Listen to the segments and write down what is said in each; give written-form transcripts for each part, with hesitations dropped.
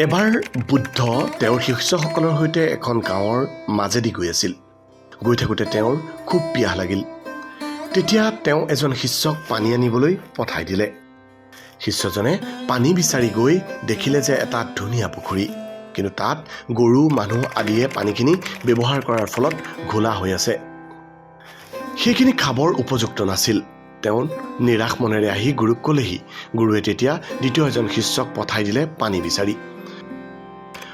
এবাৰ বুদ্ধ তেওঁৰ শিষ্যসকলৰ সৈতে এখন গাঁৱৰ মাজেদি গৈ আছিল। গৈ থাকোঁতে তেওঁৰ খুব পিয়াহ লাগিল। তেতিয়া তেওঁ এজন শিষ্যক পানী আনিবলৈ পঠাই দিলে। শিষ্যজনে পানী বিচাৰি গৈ দেখিলে যে এটা ধুনীয়া পুখুৰী, কিন্তু তাত গৰু মানুহ আদিয়ে পানীখিনি ব্যৱহাৰ কৰাৰ ফলত ঘোলা হৈ আছে। সেইখিনি খাবৰ উপযুক্ত নাছিল। তেওঁ নিৰাশ মনেৰে আহি গুৰুক ক'লেহি। গুৰুৱে তেতিয়া দ্বিতীয় এজন শিষ্যক পঠাই দিলে পানী বিচাৰি।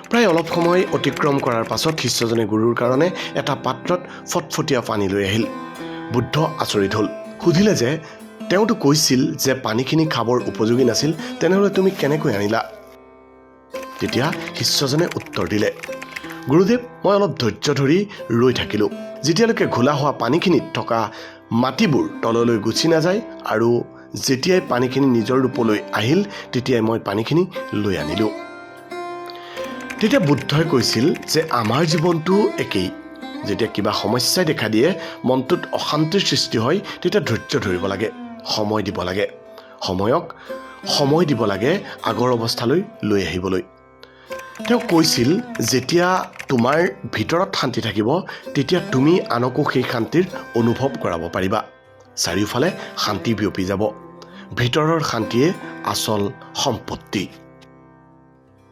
প্ৰায় অলপ সময় অতিক্ৰম কৰাৰ পাছত শিষ্যজনে গুৰুৰ কাৰণে এটা পাত্ৰত ফটফটীয়া পানী লৈ আহিল। বুদ্ধ আচৰিত হ'ল, সুধিলে যে তেওঁতো কৈছিল যে পানীখিনি খাবৰ উপযোগী নাছিল, তেনেহ'লে তুমি কেনেকৈ আনিলা? তেতিয়া শিষ্যজনে উত্তৰ দিলে, গুৰুদেৱ, মই অলপ ধৈৰ্য ধৰি ৰৈ থাকিলোঁ, যেতিয়ালৈকে ঘোলা হোৱা পানীখিনিত থকা মাটিবোৰ তললৈ গুচি নাযায়, আৰু যেতিয়াই পানীখিনি নিজৰ ৰূপলৈ আহিল তেতিয়াই মই পানীখিনি লৈ আনিলোঁ। তেতিয়া বুদ্ধই কৈছিল যে আমাৰ জীৱনটো একেই। যেতিয়া কিবা সমস্যাই দেখা দিয়ে, মনটোত অশান্তিৰ সৃষ্টি হয়, তেতিয়া ধৈৰ্য ধৰিব লাগে, সময় দিব লাগে। সময়ক সময় দিব লাগে আগৰ অৱস্থালৈ লৈ আহিবলৈ। তেওঁ কৈছিল, যেতিয়া তোমাৰ ভিতৰত শান্তি থাকিব, তেতিয়া তুমি আনকো সেই শান্তিৰ অনুভৱ কৰাব পাৰিবা। চাৰিওফালে শান্তি বিয়পি যাব। ভিতৰৰ শান্তিয়ে আচল সম্পত্তি।